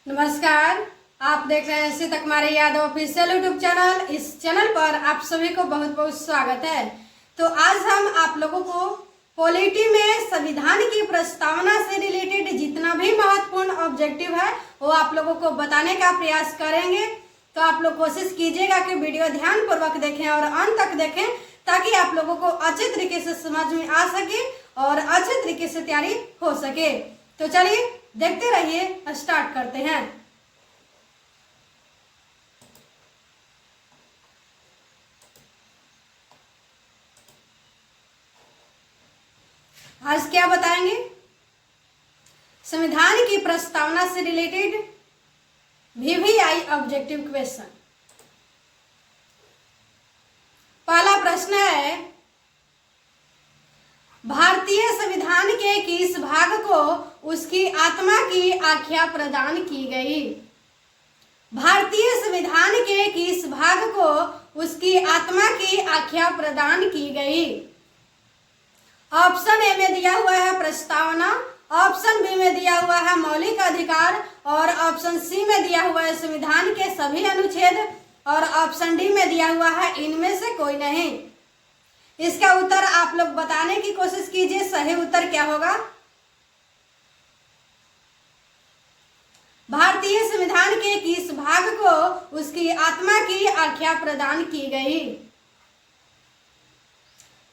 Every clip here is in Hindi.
नमस्कार। आप देख रहे हैं सीता कुमारी यादव ऑफिशियल यूट्यूब चैनल। इस चैनल पर आप सभी को बहुत बहुत स्वागत है। तो आज हम आप लोगों को पॉलिटी में संविधान की प्रस्तावना से रिलेटेड जितना भी महत्वपूर्ण ऑब्जेक्टिव है वो आप लोगों को बताने का प्रयास करेंगे। तो आप लोग कोशिश कीजिएगा कि वीडियो ध्यान पूर्वक देखें और अंत तक देखें ताकि आप लोगों को अच्छे तरीके से समझ में आ सके और अच्छे तरीके से तैयारी हो सके। तो चलिए देखते रहिए, स्टार्ट करते हैं। आज क्या बताएंगे? संविधान की प्रस्तावना से रिलेटेड VVI ऑब्जेक्टिव क्वेश्चन। पहला प्रश्न है, भारतीय संविधान के किस भाग को उसकी आत्मा की आख्या प्रदान की गई? भारतीय संविधान के किस भाग को उसकी आत्मा की आख्या प्रदान की गई? ऑप्शन ए में दिया हुआ है प्रस्तावना, ऑप्शन बी में दिया हुआ है मौलिक अधिकार और ऑप्शन सी में दिया हुआ है संविधान के सभी अनुच्छेद और ऑप्शन डी में दिया हुआ है इनमें से कोई नहीं। इसका उत्तर आप लोग बताने की कोशिश कीजिए, सही उत्तर क्या होगा? भारतीय संविधान के किस भाग को उसकी आत्मा की आख्या प्रदान की गई?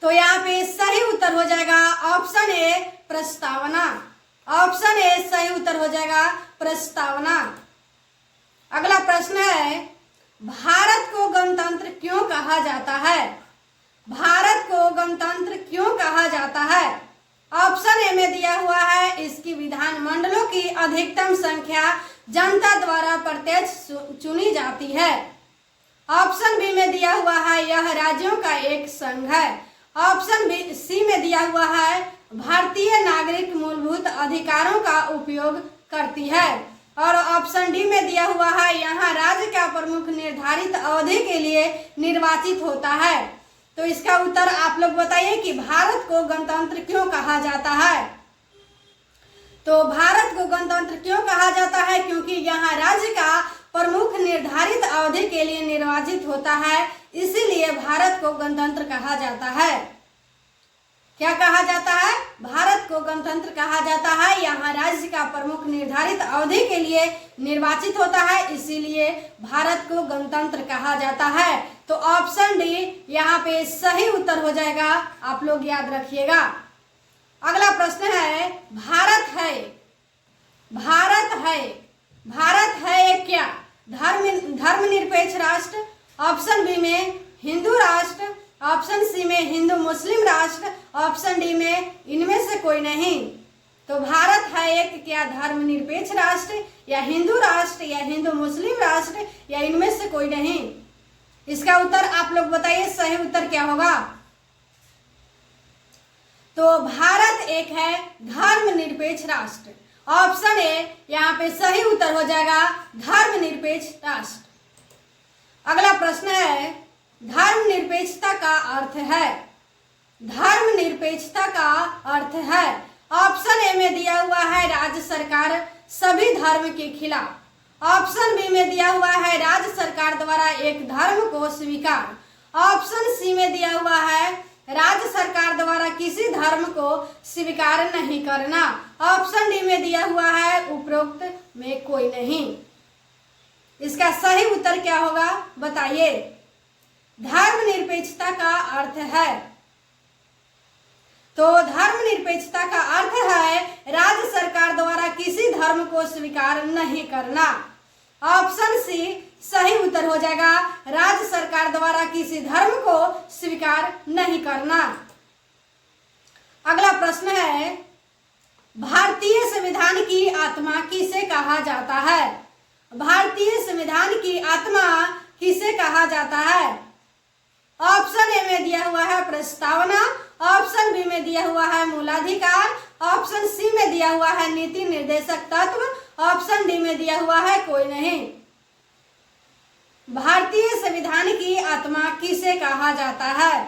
तो यहाँ पे सही उत्तर हो जाएगा ऑप्शन ए प्रस्तावना। ऑप्शन ए सही उत्तर हो जाएगा प्रस्तावना। अगला प्रश्न है, भारत को गणतंत्र क्यों कहा जाता है? भारत को गणतंत्र क्यों कहा जाता है? ऑप्शन ए में दिया हुआ है इसकी विधानमंडलों की अधिकतम संख्या जनता द्वारा प्रत्यक्ष चुनी जाती है। ऑप्शन बी में दिया हुआ है यह राज्यों का एक संघ है। ऑप्शन बी सी में दिया हुआ है भारतीय नागरिक मूलभूत अधिकारों का उपयोग करती है और ऑप्शन डी में दिया हुआ है यहाँ राज्य का प्रमुख निर्धारित अवधि के लिए निर्वाचित होता है। तो इसका उत्तर आप लोग बताइए कि भारत को गणतंत्र क्यों कहा जाता है? तो भारत को गणतंत्र क्यों कहा जाता है? क्योंकि यहाँ राज्य का प्रमुख निर्धारित अवधि के लिए निर्वाचित होता है, इसीलिए भारत को गणतंत्र कहा जाता है। क्या कहा जाता है? भारत को गणतंत्र कहा जाता है। यहाँ राज्य का प्रमुख निर्धारित अवधि के लिए निर्वाचित होता है, इसीलिए भारत को गणतंत्र कहा जाता है। तो ऑप्शन डी यहाँ पे सही उत्तर हो जाएगा, आप लोग याद रखिएगा। अगला प्रश्न है, भारत है, भारत है, भारत है क्या धर्मनिरपेक्ष राष्ट्र? ऑप्शन बी में हिंदू राष्ट्र, ऑप्शन सी में हिंदू मुस्लिम राष्ट्र, ऑप्शन डी में इनमें से कोई नहीं। तो भारत है एक क्या धर्मनिरपेक्ष राष्ट्र या हिंदू राष्ट्र या हिंदू मुस्लिम राष्ट्र या इनमें से कोई नहीं? इसका उत्तर आप लोग बताइए, सही उत्तर क्या होगा? तो भारत एक है धर्मनिरपेक्ष राष्ट्र। ऑप्शन ए यहाँ पे सही उत्तर हो जाएगा धर्मनिरपेक्ष राष्ट्र। अगला प्रश्न है, धर्मनिरपेक्षता का अर्थ है, धर्मनिरपेक्षता का अर्थ है। ऑप्शन ए में दिया हुआ है राज्य सरकार सभी धर्म के खिलाफ। ऑप्शन बी में दिया हुआ है राज्य सरकार द्वारा एक धर्म को स्वीकार। ऑप्शन सी में दिया हुआ है राज्य सरकार द्वारा किसी धर्म को स्वीकार नहीं करना। ऑप्शन डी में दिया हुआ है उपरोक्त में कोई नहीं। इसका सही उत्तर क्या होगा बताइए? धर्मनिरपेक्षता का अर्थ है, तो धर्मनिरपेक्षता का अर्थ है राज्य सरकार द्वारा किसी धर्म को स्वीकार नहीं करना। ऑप्शन सी सही उत्तर हो जाएगा, राज्य सरकार द्वारा किसी धर्म को स्वीकार नहीं करना। अगला प्रश्न है, भारतीय संविधान की आत्मा किसे कहा जाता है? भारतीय संविधान की आत्मा किसे कहा जाता है? ऑप्शन ए में दिया हुआ है प्रस्तावना, ऑप्शन बी में दिया हुआ है मूलाधिकार, ऑप्शन सी में दिया हुआ है नीति निर्देशक तत्व, ऑप्शन डी में दिया हुआ है कोई नहीं। भारतीय संविधान की आत्मा किसे कहा जाता है?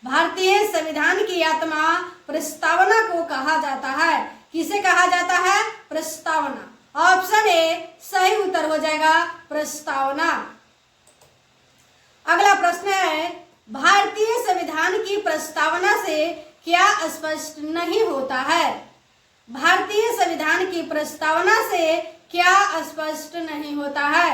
भारतीय संविधान की आत्मा प्रस्तावना को कहा जाता है। किसे कहा जाता है? प्रस्तावना। ऑप्शन ए सही उत्तर हो जाएगा प्रस्तावना। अगला प्रश्न है, भारतीय संविधान की प्रस्तावना से क्या स्पष्ट नहीं होता है? भारतीय संविधान की प्रस्तावना से क्या स्पष्ट नहीं होता है?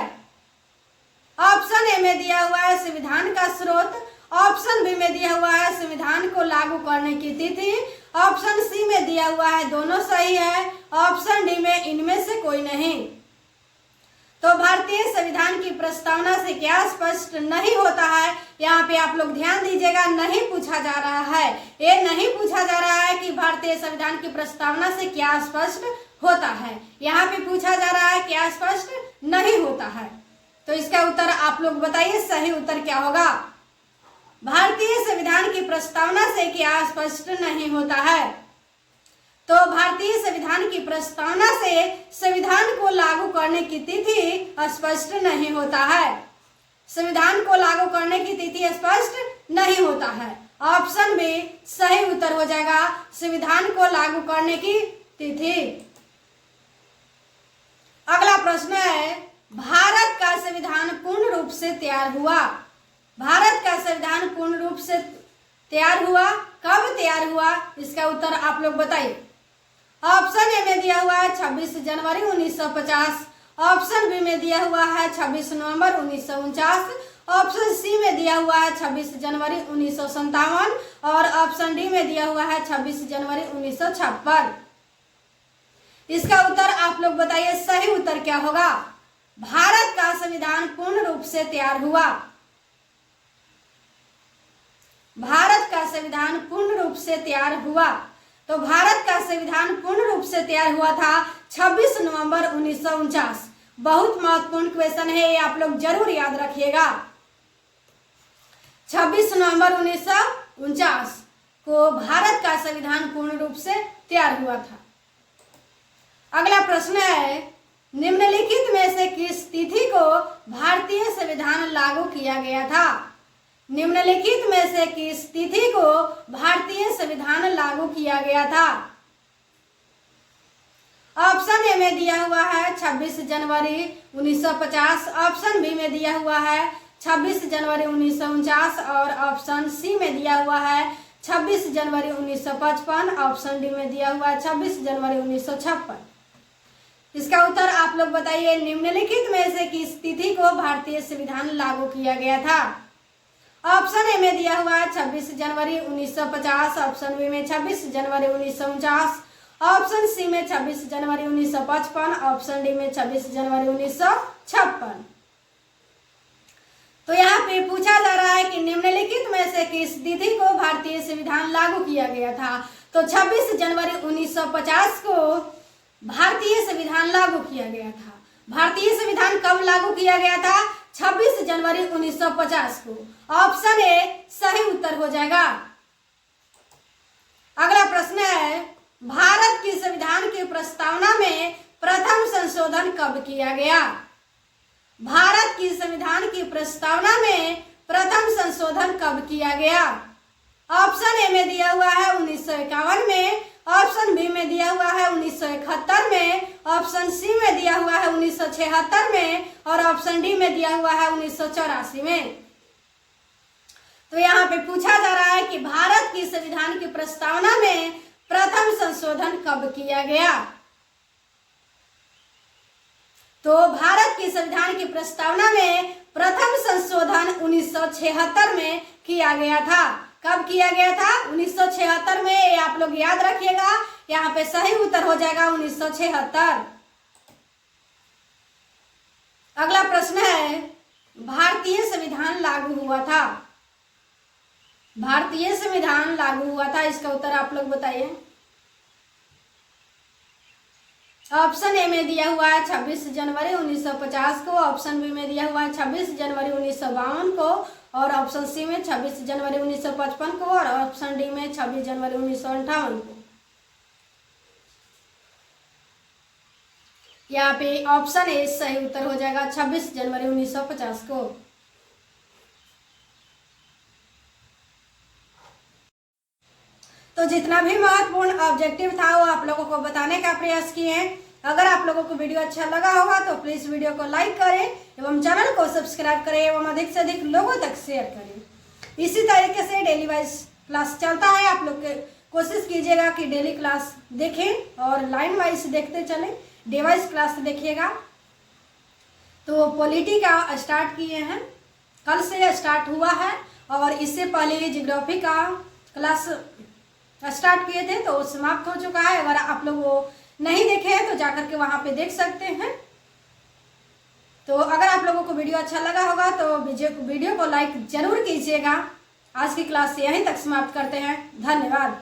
ऑप्शन ए में दिया हुआ है संविधान का स्रोत, ऑप्शन बी में दिया हुआ है संविधान को लागू करने की तिथि, ऑप्शन सी में दिया हुआ है दोनों सही है, ऑप्शन डी में इनमें से कोई नहीं। तो भारतीय संविधान की प्रस्तावना से क्या स्पष्ट नहीं होता है, यहाँ पे आप लोग ध्यान दीजिएगा, नहीं पूछा जा रहा है। ये नहीं पूछा जा रहा है कि भारतीय संविधान की प्रस्तावना से क्या स्पष्ट होता है, यहाँ पे पूछा जा रहा है क्या स्पष्ट नहीं होता है। तो इसका उत्तर आप लोग बताइए, सही उत्तर क्या होगा? भारतीय संविधान की प्रस्तावना से क्या स्पष्ट नहीं होता है? तो भारतीय संविधान की प्रस्तावना से संविधान को लागू करने की तिथि स्पष्ट नहीं होता है। संविधान को लागू करने की तिथि स्पष्ट नहीं होता है। ऑप्शन बी सही उत्तर हो जाएगा, संविधान को लागू करने की तिथि। अगला प्रश्न है, भारत का संविधान पूर्ण रूप से तैयार हुआ। भारत का संविधान पूर्ण रूप से तैयार हुआ, कब तैयार हुआ, इसका उत्तर आप लोग बताइए। ऑप्शन ए में दिया हुआ है 26 जनवरी 1950, ऑप्शन बी में दिया हुआ है 26 नवंबर 1949, ऑप्शन सी में दिया हुआ है 26 जनवरी 1957 और ऑप्शन डी में दिया हुआ है 26 जनवरी 1956। इसका उत्तर आप लोग बताइए, सही उत्तर क्या होगा? भारत का संविधान पूर्ण रूप से तैयार हुआ। भारत का संविधान पूर्ण रूप से तैयार हुआ। तो भारत का संविधान पूर्ण रूप से तैयार हुआ था 26 नवंबर 1949। बहुत महत्वपूर्ण क्वेश्चन है, ये आप लोग जरूर याद रखिएगा। 26 नवंबर 1949 को भारत का संविधान पूर्ण रूप से तैयार हुआ था। अगला प्रश्न है, निम्नलिखित में से किस तिथि को भारतीय संविधान लागू किया गया था? निम्नलिखित में से किस तिथि को भारतीय संविधान लागू किया गया था? ऑप्शन ए में दिया हुआ है 26 जनवरी 1950, ऑप्शन बी में दिया हुआ है 26 जनवरी 1949 और ऑप्शन सी में दिया हुआ है 26 जनवरी 1955, ऑप्शन डी में दिया हुआ है 26 जनवरी 1956। इसका उत्तर आप लोग बताइए, निम्नलिखित में से किस तिथि को भारतीय संविधान लागू किया गया था? ऑप्शन ए में दिया हुआ है 26 जनवरी 1950, ऑप्शन बी में 26 जनवरी 1949, ऑप्शन सी में 26 जनवरी 1955, ऑप्शन डी में 26 जनवरी 1956। तो यहाँ पे पूछा जा रहा है कि निम्नलिखित में से किस तिथि को भारतीय संविधान लागू किया गया था। तो 26 जनवरी 1950 को भारतीय संविधान लागू किया गया था। भारतीय संविधान कब लागू किया गया था? 26 जनवरी 1950 को। ऑप्शन ए सही उत्तर हो जाएगा। अगला प्रश्न है, भारत की संविधान की प्रस्तावना में प्रथम संशोधन कब किया गया? भारत की संविधान की प्रस्तावना में प्रथम संशोधन कब किया गया? ऑप्शन ए में दिया हुआ है 1951 में, ऑप्शन बी में दिया हुआ है 1971 में, ऑप्शन सी में दिया हुआ है 1976 में और ऑप्शन डी में दिया हुआ है 1984 में। तो यहाँ पे पूछा जा रहा है कि भारत की संविधान की प्रस्तावना में प्रथम संशोधन कब किया गया? तो भारत की संविधान की प्रस्तावना में प्रथम संशोधन 1976 में किया गया था। कब किया गया था? 1976 में। ये आप लोग याद रखिएगा, यहाँ पे सही उत्तर हो जाएगा 1976। अगला प्रश्न है, भारतीय संविधान लागू हुआ था। भारतीय संविधान लागू हुआ था, इसका उत्तर आप लोग बताइए। ऑप्शन ए में दिया हुआ है 26 जनवरी 1950 को, ऑप्शन बी में दिया हुआ है 26 जनवरी 1952 को और ऑप्शन सी में 26 जनवरी 1955 को और ऑप्शन डी में 26 जनवरी 1958 को। यहाँ पे ऑप्शन ए सही उत्तर हो जाएगा 26 जनवरी 1950 को। तो जितना भी महत्वपूर्ण ऑब्जेक्टिव था वो आप लोगों को बताने का प्रयास किए हैं। अगर आप लोगों को वीडियो अच्छा लगा होगा तो प्लीज़ वीडियो को लाइक करें एवं चैनल को सब्सक्राइब करें एवं अधिक से अधिक लोगों तक शेयर करें। इसी तरीके से डेली वाइज क्लास चलता है। आप लोग कोशिश कीजिएगा कि डेली क्लास देखें और लाइन वाइज देखते चलें। डे वाइज क्लास देखिएगा। तो पॉलिटी का स्टार्ट किए हैं, कल से स्टार्ट हुआ है और इससे पहले जियोग्राफी का क्लास स्टार्ट किए थे तो समाप्त हो चुका है। अगर आप लोग वो नहीं देखे हैं तो जाकर के वहाँ पे देख सकते हैं। तो अगर आप लोगों को वीडियो अच्छा लगा होगा तो वीडियो को लाइक जरूर कीजिएगा। आज की क्लास यहीं तक समाप्त करते हैं। धन्यवाद।